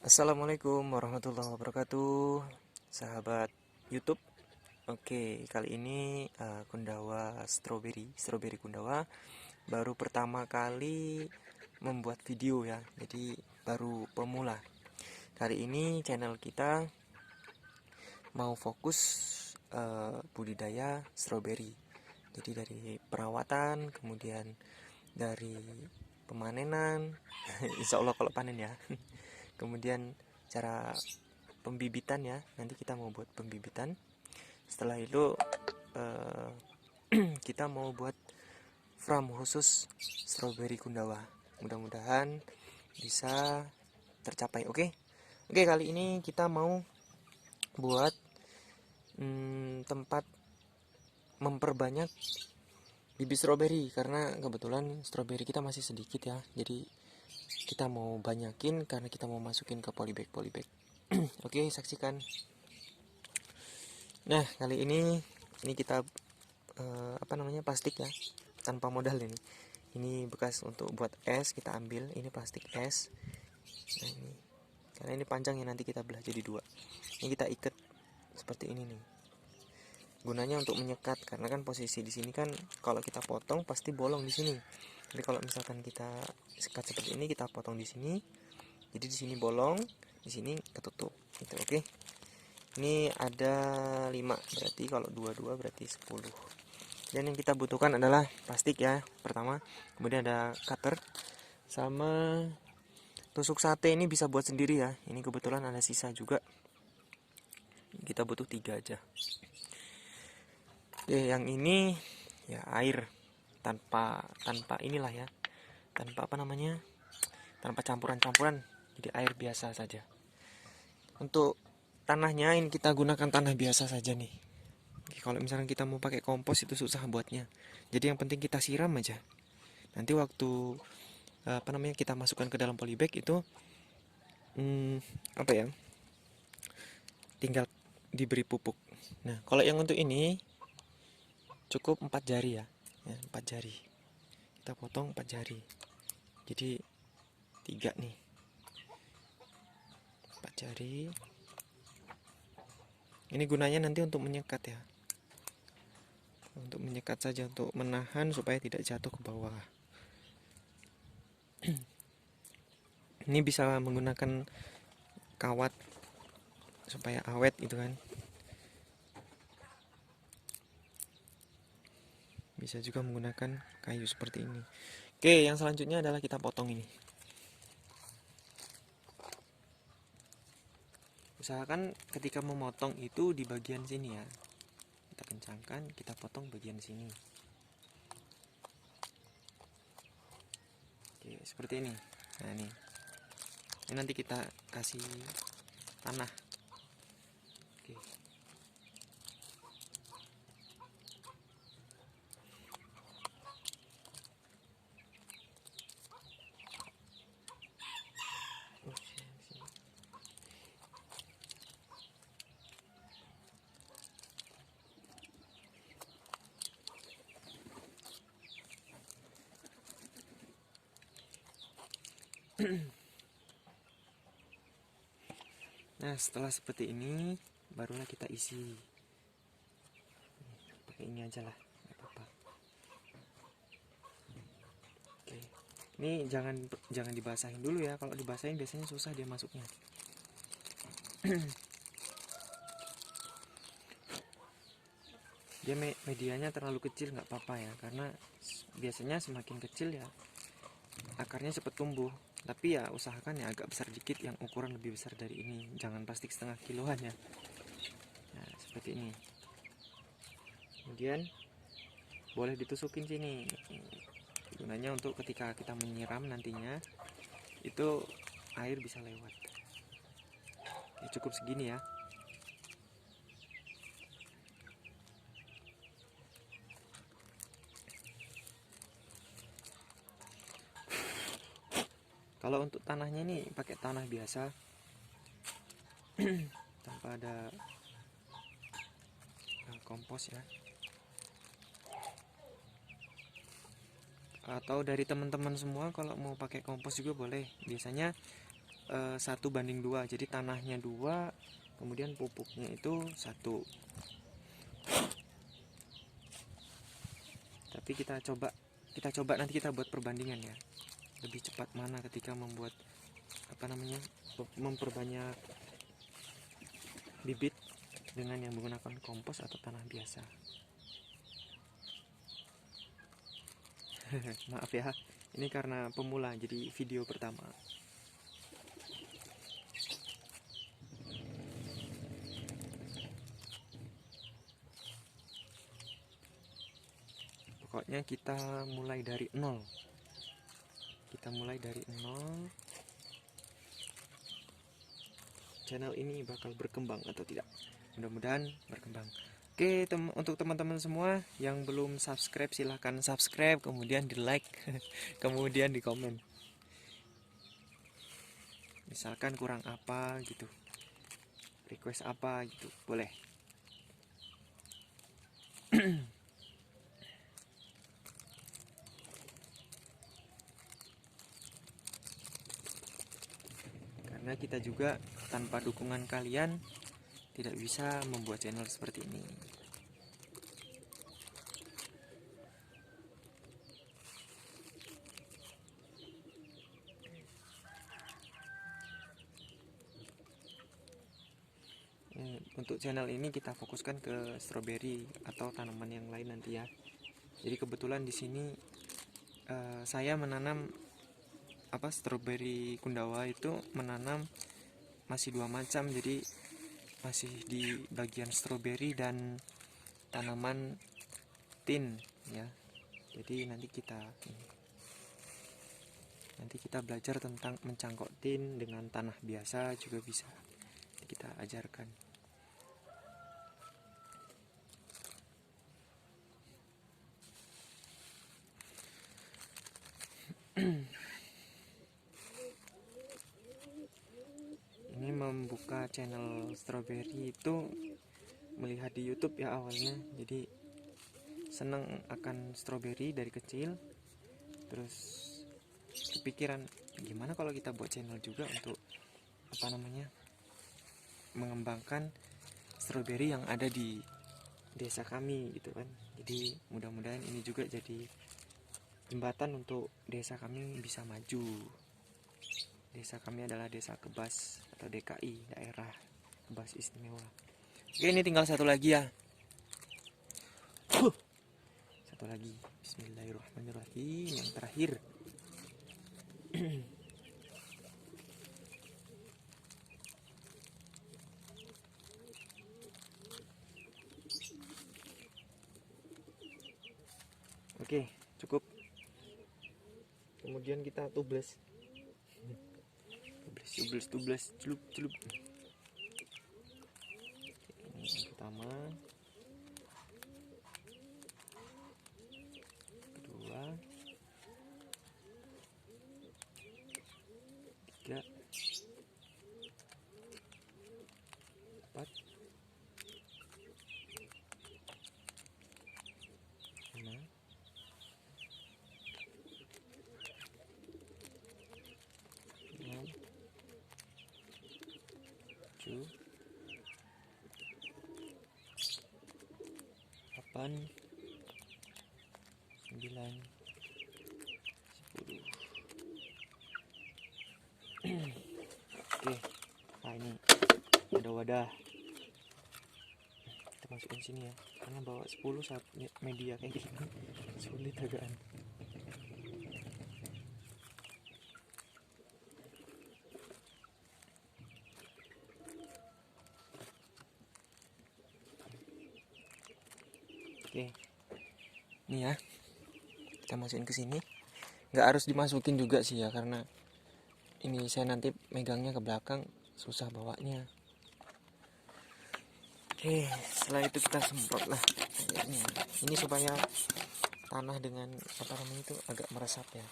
Assalamualaikum warahmatullahi wabarakatuh, sahabat YouTube. Oke, kali ini Kundawa strawberry Kundawa baru pertama kali membuat video ya. Jadi baru pemula. Kali ini channel kita mau fokus budidaya strawberry. Jadi dari perawatan, kemudian dari pemanenan, insya Allah kalau panen ya. Kemudian cara pembibitan ya, nanti kita mau buat pembibitan. Setelah itu eh, kita mau buat farm khusus strawberry Kundawa. Mudah-mudahan bisa tercapai. Oke, kali ini kita mau buat tempat memperbanyak bibit strawberry, karena kebetulan strawberry kita masih sedikit ya. Jadi kita mau banyakin karena kita mau masukin ke polybag. Oke, saksikan. Nah, kali ini kita plastik ya, tanpa modal ini. Ini bekas untuk buat es, kita ambil ini plastik es. Nah, ini karena ini panjang ya, nanti kita belah jadi dua. Ini kita ikat seperti ini nih. Gunanya untuk menyekat, karena kan posisi di sini kan kalau kita potong pasti bolong di sini. Jadi kalau misalkan kita sekat seperti ini, kita potong di sini. Jadi di sini bolong, di sini ketutup. Gitu, oke. Ini ada 5, berarti kalau 22 berarti 10. Dan yang kita butuhkan adalah plastik ya, pertama. Kemudian ada cutter sama tusuk sate, ini bisa buat sendiri ya. Ini kebetulan ada sisa juga. Kita butuh 3 aja. Oke, yang ini ya air tanpa inilah ya. Tanpa tanpa campuran-campuran. Jadi air biasa saja. Untuk tanahnya ini kita gunakan tanah biasa saja nih. Kalau misalnya kita mau pakai kompos itu susah buatnya. Jadi yang penting kita siram aja. Nanti waktu kita masukkan ke dalam polybag itu tinggal diberi pupuk. Nah, kalau yang untuk ini cukup 4 jari ya. 4 jari. Kita potong 4 jari. Jadi 3 nih. 4 jari. Ini gunanya nanti untuk menyekat ya. Untuk menyekat saja, untuk menahan supaya tidak jatuh ke bawah. Ini bisa menggunakan kawat supaya awet gitu kan. Bisa juga menggunakan kayu seperti ini. Oke, yang selanjutnya adalah kita potong ini. Usahakan ketika memotong itu di bagian sini ya. Kita kencangkan, kita potong bagian sini. Oke, seperti ini. Nah, ini nanti kita kasih tanah. Oke. Nah, setelah seperti ini barulah kita isi. Pakai ini aja lah, nggak apa-apa. Oke. Ini jangan dibasahin dulu ya. Kalau dibasahin biasanya susah dia masuknya. Dia medianya terlalu kecil nggak apa-apa ya, karena biasanya semakin kecil ya akarnya cepat tumbuh. Tapi ya usahakan ya agak besar dikit, yang ukuran lebih besar dari ini. Jangan plastik setengah kiloan ya. Nah, seperti ini. Kemudian boleh ditusukin sini. Gunanya untuk ketika kita menyiram nantinya itu air bisa lewat. Oke, cukup segini ya. Kalau untuk tanahnya ini pakai tanah biasa tanpa ada kompos ya. Atau dari teman-teman semua kalau mau pakai kompos juga boleh. Biasanya 1:2, jadi tanahnya 2, kemudian pupuknya itu 1. Tapi kita coba nanti kita buat perbandingan ya, lebih cepat mana ketika membuat memperbanyak bibit dengan yang menggunakan kompos atau tanah biasa. Maaf ya, ini karena pemula jadi video pertama. Pokoknya kita mulai dari nol. Channel ini bakal berkembang atau tidak? Mudah-mudahan berkembang. Oke, untuk teman-teman semua yang belum subscribe, silahkan subscribe, kemudian di like, kemudian di komen. Misalkan kurang apa gitu, request apa gitu, boleh. Karena kita juga tanpa dukungan kalian tidak bisa membuat channel seperti ini. Untuk channel ini kita fokuskan ke stroberi atau tanaman yang lain nanti ya. Jadi kebetulan di sini saya menanam stroberi Kundawa itu menanam masih 2 macam, jadi masih di bagian stroberi dan tanaman tin ya. Jadi nanti kita belajar tentang mencangkok tin dengan tanah biasa juga bisa kita ajarkan. Ini membuka channel stroberi itu melihat di YouTube ya awalnya, jadi seneng akan stroberi dari kecil, terus kepikiran gimana kalau kita buat channel juga untuk mengembangkan stroberi yang ada di desa kami gitu kan. Jadi mudah-mudahan ini juga jadi jembatan untuk desa kami bisa maju. Desa kami adalah Desa Kebas atau DKI, Daerah Kebas Istimewa. Oke, ini tinggal satu lagi ya. Satu lagi. Bismillahirrahmanirrahim, yang terakhir. Oke, cukup. Kemudian kita tubles, celup. Ini yang pertama, kedua, tiga, empat, lima, 6, 7, 8, 9, 10. Oke, nah ini ada wadah, kita masukin sini ya, karena bawa 10 saat media kayak gini sulit agaan. Oke, ini ya, kita masukin ke sini. Nggak harus dimasukin juga sih ya, karena ini saya nanti megangnya ke belakang susah bawanya. Oke, setelah itu kita semprot lah airnya. Ini supaya tanah dengan itu agak meresap ya.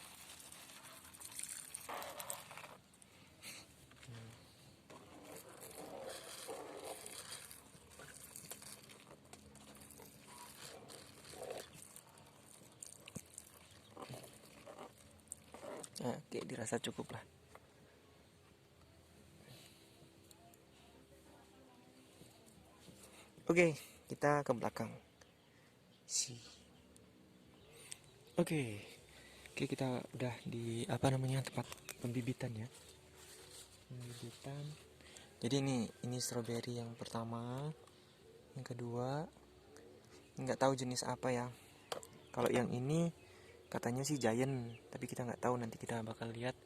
Nah, oke, dirasa cukup lah. Oke, kita ke belakang. Oke. Oke, kita udah di tempat pembibitan ya. Pembibitan. Jadi ini stroberi yang pertama, yang kedua nggak tahu jenis apa ya. Kalau yang ini katanya sih giant, tapi kita nggak tahu, nanti kita bakal lihat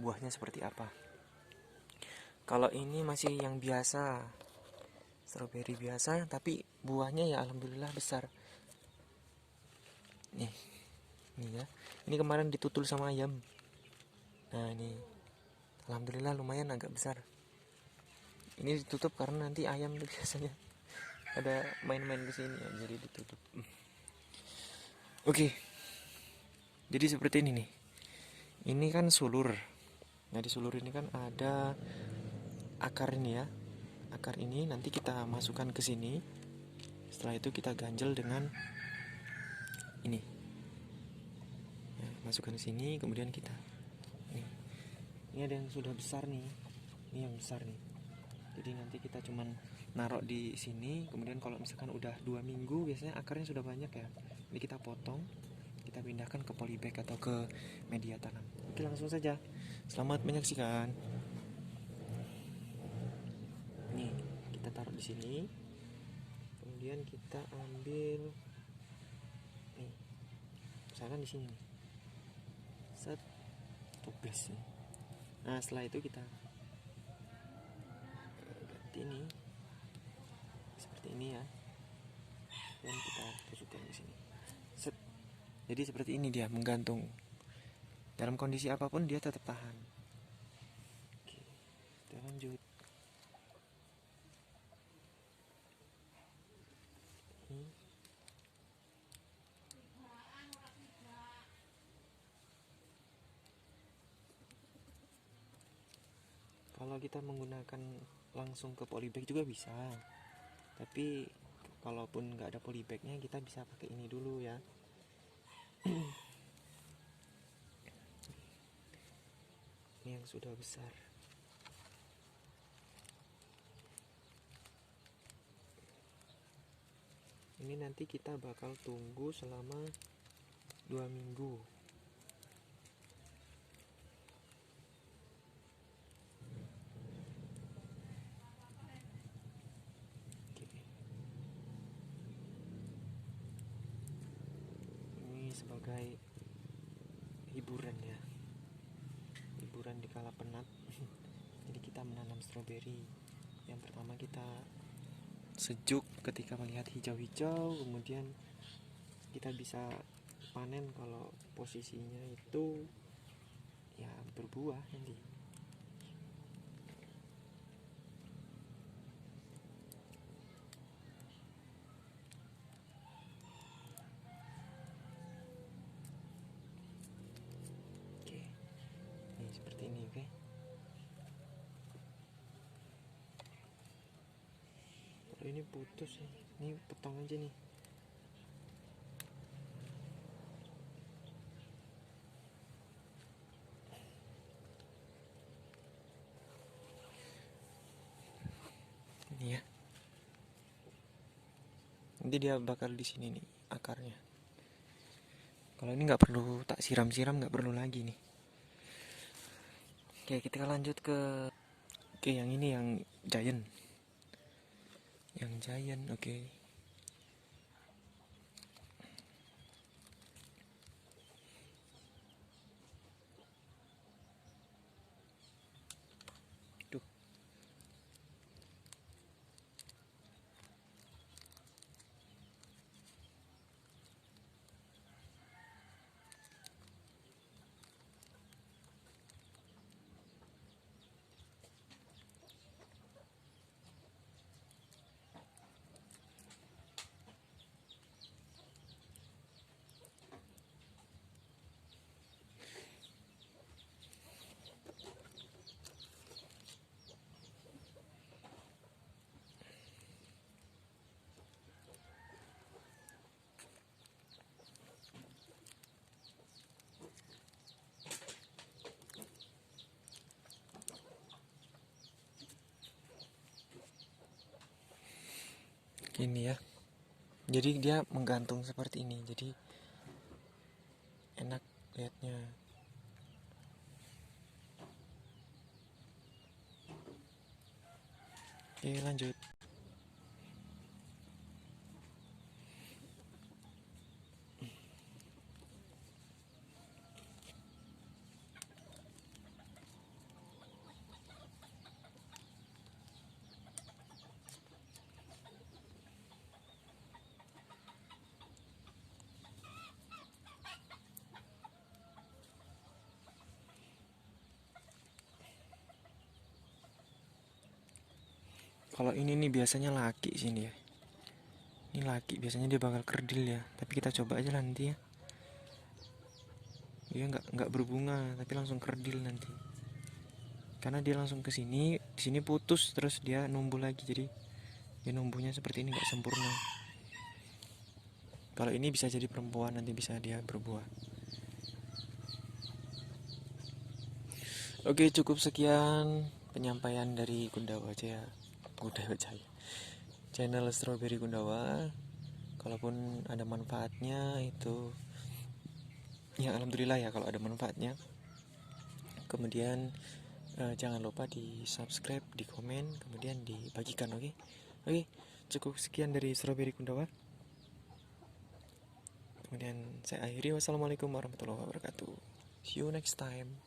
buahnya seperti apa. Kalau ini masih yang biasa, stroberi biasa, tapi buahnya ya alhamdulillah besar. Nih ya, ini kemarin ditutul sama ayam. Nah ini alhamdulillah lumayan agak besar. Ini ditutup karena nanti ayam tuh biasanya ada main-main ke sini ya, jadi ditutup. Oke. Jadi seperti ini nih. Ini kan sulur. Nah, di sulur ini kan ada akar ini ya. Akar ini nanti kita masukkan ke sini. Setelah itu kita ganjel dengan ini. Nah, masukkan ke sini, kemudian kita ini ada yang sudah besar nih. Ini yang besar nih. Jadi nanti kita cuman narok di sini, kemudian kalau misalkan udah 2 minggu biasanya akarnya sudah banyak ya. Ini kita potong, kita pindahkan ke polybag atau ke media tanam. Oke, langsung saja. Selamat menyaksikan. Nih, kita taruh di sini. Kemudian kita ambil nih. Misalkan di sini. Set tugas nih. Nah, setelah itu kita ganti ini. Seperti ini ya. Dan kita tusukkan di sini. Set. Jadi seperti ini dia, menggantung. Dalam kondisi apapun dia tetap tahan. Oke, kita lanjut. Kalau kita menggunakan langsung ke polybag juga bisa, tapi kalaupun nggak ada polybagnya kita bisa pakai ini dulu ya. Ini yang sudah besar. Ini nanti kita bakal tunggu selama 2 minggu. Ini sebagai hiburan ya, hiburan di kala penat. Jadi kita menanam stroberi. Yang pertama kita sejuk ketika melihat hijau-hijau, kemudian kita bisa panen kalau posisinya itu ya berbuah nanti. Oke, ini seperti ini. Oke, kalau ini putus ya, ini potong aja nih. Ini ya, nanti dia bakal di sini nih akarnya. Kalau ini nggak perlu tak siram-siram, nggak perlu lagi nih. Oke, kita lanjut ke yang ini, yang giant. Yang giant, oke. Tuh. Gini ya, jadi dia menggantung seperti ini, jadi enak lihatnya. Oke, lanjut. Kalau ini nih biasanya laki sini ya. Ini laki, biasanya dia bakal kerdil ya. Tapi kita coba aja nanti ya. Dia nggak berbunga, tapi langsung kerdil nanti. Karena dia langsung ke sini, di sini putus terus dia numbuh lagi. Jadi dia numbuhnya seperti ini, nggak sempurna. Kalau ini bisa jadi perempuan, nanti bisa dia berbuah. Oke, cukup sekian penyampaian dari Kundawa Jaya. Kundawa Jaya. Channel Strawberry Kundawa. Kalaupun ada manfaatnya itu ya alhamdulillah ya kalau ada manfaatnya. Kemudian jangan lupa di subscribe, di komen, kemudian dibagikan, oke? Oke, cukup sekian dari Strawberry Kundawa. Kemudian saya akhiri, wassalamualaikum warahmatullahi wabarakatuh. See you next time.